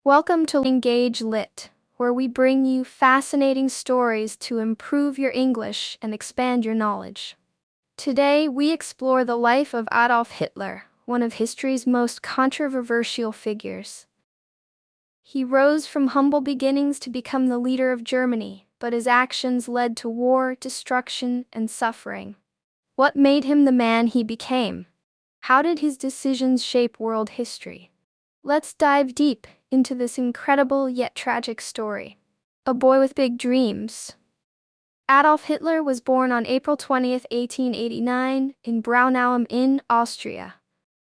Welcome to Engagelit, where we bring you fascinating stories to improve your English and expand your knowledge. Today, we explore the life of Adolf Hitler, one of history's most controversial figures. He rose from humble beginnings to become the leader of Germany, but his actions led to war, destruction, and suffering. What made him the man he became? How did his decisions shape world history? Let's dive deep into this incredible yet tragic story. A boy with big dreams. Adolf Hitler was born on April 20, 1889, in Braunau am Inn, Austria.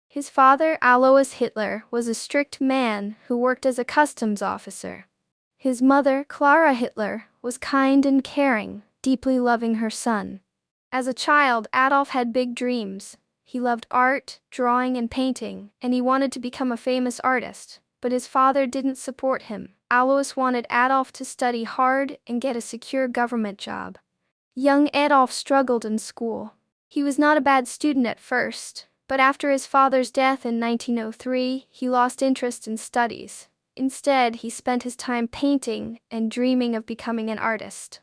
His father, Alois Hitler, was a strict man who worked as a customs officer. His mother, Clara Hitler, was kind and caring, deeply loving her son. As a child, Adolf had big dreams. He loved art, drawing, and painting, and he wanted to become a famous artist. But his father didn't support him. Alois wanted Adolf to study hard and get a secure government job. Young Adolf struggled in school. He was not a bad student at first, but after his father's death in 1903, he lost interest in studies. Instead, he spent his time painting and dreaming of becoming an artist.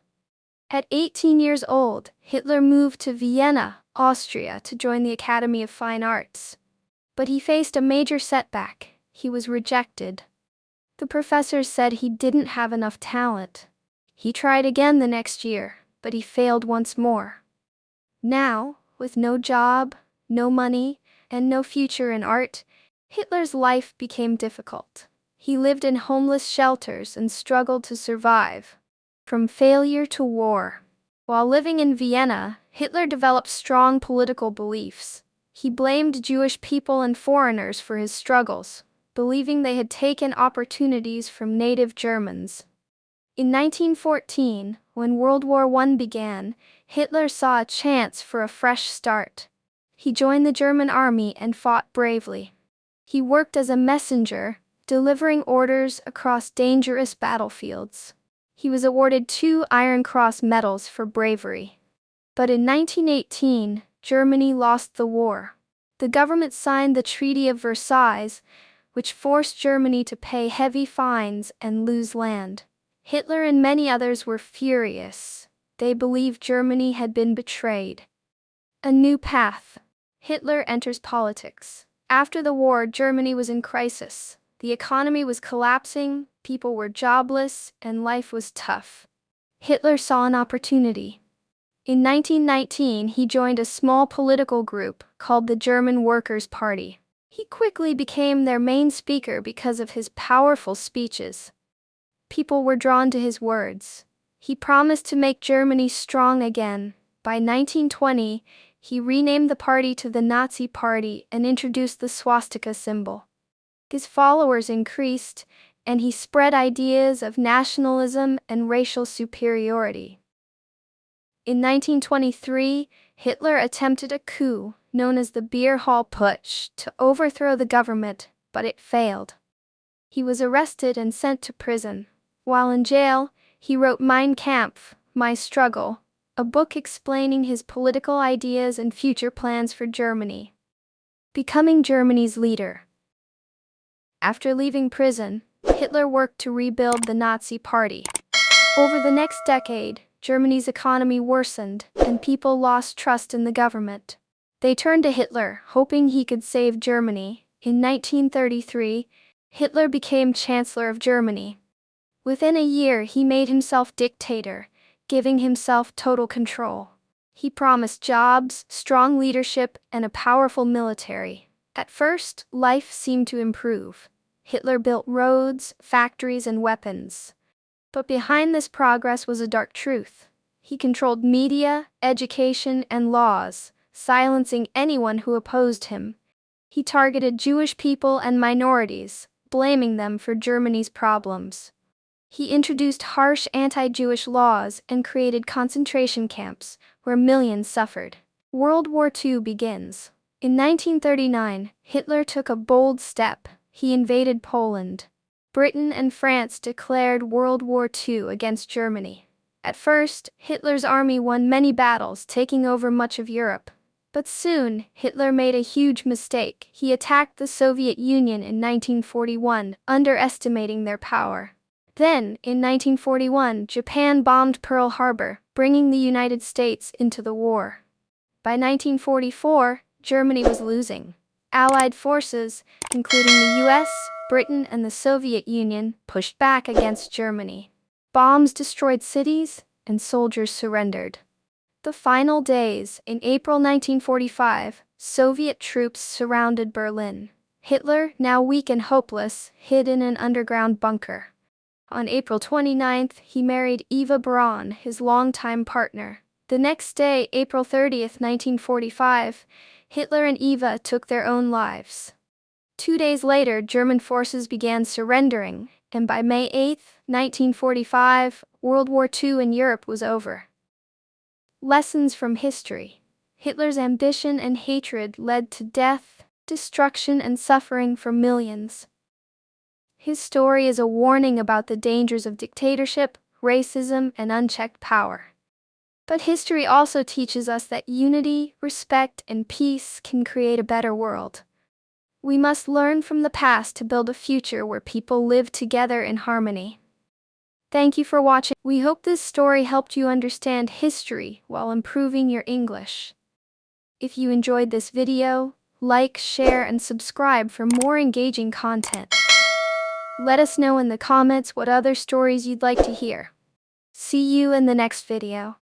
At 18 years old, Hitler moved to Vienna, Austria, to join the Academy of Fine Arts. But he faced a major setback. He was rejected. The professors said he didn't have enough talent. He tried again the next year, but he failed once more. Now, with no job, no money, and no future in art, Hitler's life became difficult. He lived in homeless shelters and struggled to survive. From failure to war. While living in Vienna, Hitler developed strong political beliefs. He blamed Jewish people and foreigners for his struggles, believing they had taken opportunities from native Germans. In 1914, when World War I began, Hitler saw a chance for a fresh start. He joined the German army and fought bravely. He worked as a messenger, delivering orders across dangerous battlefields. He was awarded 2 Iron Cross medals for bravery. But in 1918, Germany lost the war. The government signed the Treaty of Versailles, which forced Germany to pay heavy fines and lose land. Hitler and many others were furious. They believed Germany had been betrayed. A new path. Hitler enters politics. After the war, Germany was in crisis. The economy was collapsing, people were jobless, and life was tough. Hitler saw an opportunity. In 1919, he joined a small political group called the German Workers' Party. He quickly became their main speaker because of his powerful speeches. People were drawn to his words. He promised to make Germany strong again. By 1920, he renamed the party to the Nazi Party and introduced the swastika symbol. His followers increased, and he spread ideas of nationalism and racial superiority. In 1923, Hitler attempted a coup, known as the Beer Hall Putsch, to overthrow the government, but it failed. He was arrested and sent to prison. While in jail, he wrote Mein Kampf, My Struggle, a book explaining his political ideas and future plans for Germany. Becoming Germany's leader. After leaving prison, Hitler worked to rebuild the Nazi Party. Over the next decade, Germany's economy worsened, and people lost trust in the government. They turned to Hitler, hoping he could save Germany. In 1933, Hitler became Chancellor of Germany. Within a year, he made himself dictator, giving himself total control. He promised jobs, strong leadership, and a powerful military. At first, life seemed to improve. Hitler built roads, factories, and weapons. But behind this progress was a dark truth. He controlled media, education, and laws, silencing anyone who opposed him. He targeted Jewish people and minorities, blaming them for Germany's problems. He introduced harsh anti-Jewish laws and created concentration camps, where millions suffered. World War II begins. In 1939, Hitler took a bold step. He invaded Poland. Britain and France declared World War II against Germany. At first, Hitler's army won many battles, taking over much of Europe. But soon, Hitler made a huge mistake. He attacked the Soviet Union in 1941, underestimating their power. Then, in 1941, Japan bombed Pearl Harbor, bringing the United States into the war. By 1944, Germany was losing. Allied forces, including the US, Britain, and the Soviet Union, pushed back against Germany. Bombs destroyed cities, and soldiers surrendered. The final days, in April 1945, Soviet troops surrounded Berlin. Hitler, now weak and hopeless, hid in an underground bunker. On April 29th, he married Eva Braun, his longtime partner. The next day, April 30th, 1945, Hitler and Eva took their own lives. 2 days later, German forces began surrendering, and by May 8, 1945, World War II in Europe was over. Lessons from history. Hitler's ambition and hatred led to death, destruction, and suffering for millions. His story is a warning about the dangers of dictatorship, racism, and unchecked power. But history also teaches us that unity, respect, and peace can create a better world. We must learn from the past to build a future where people live together in harmony. Thank you for watching. We hope this story helped you understand history while improving your English. If you enjoyed this video, like, share, and subscribe for more engaging content. Let us know in the comments what other stories you'd like to hear. See you in the next video.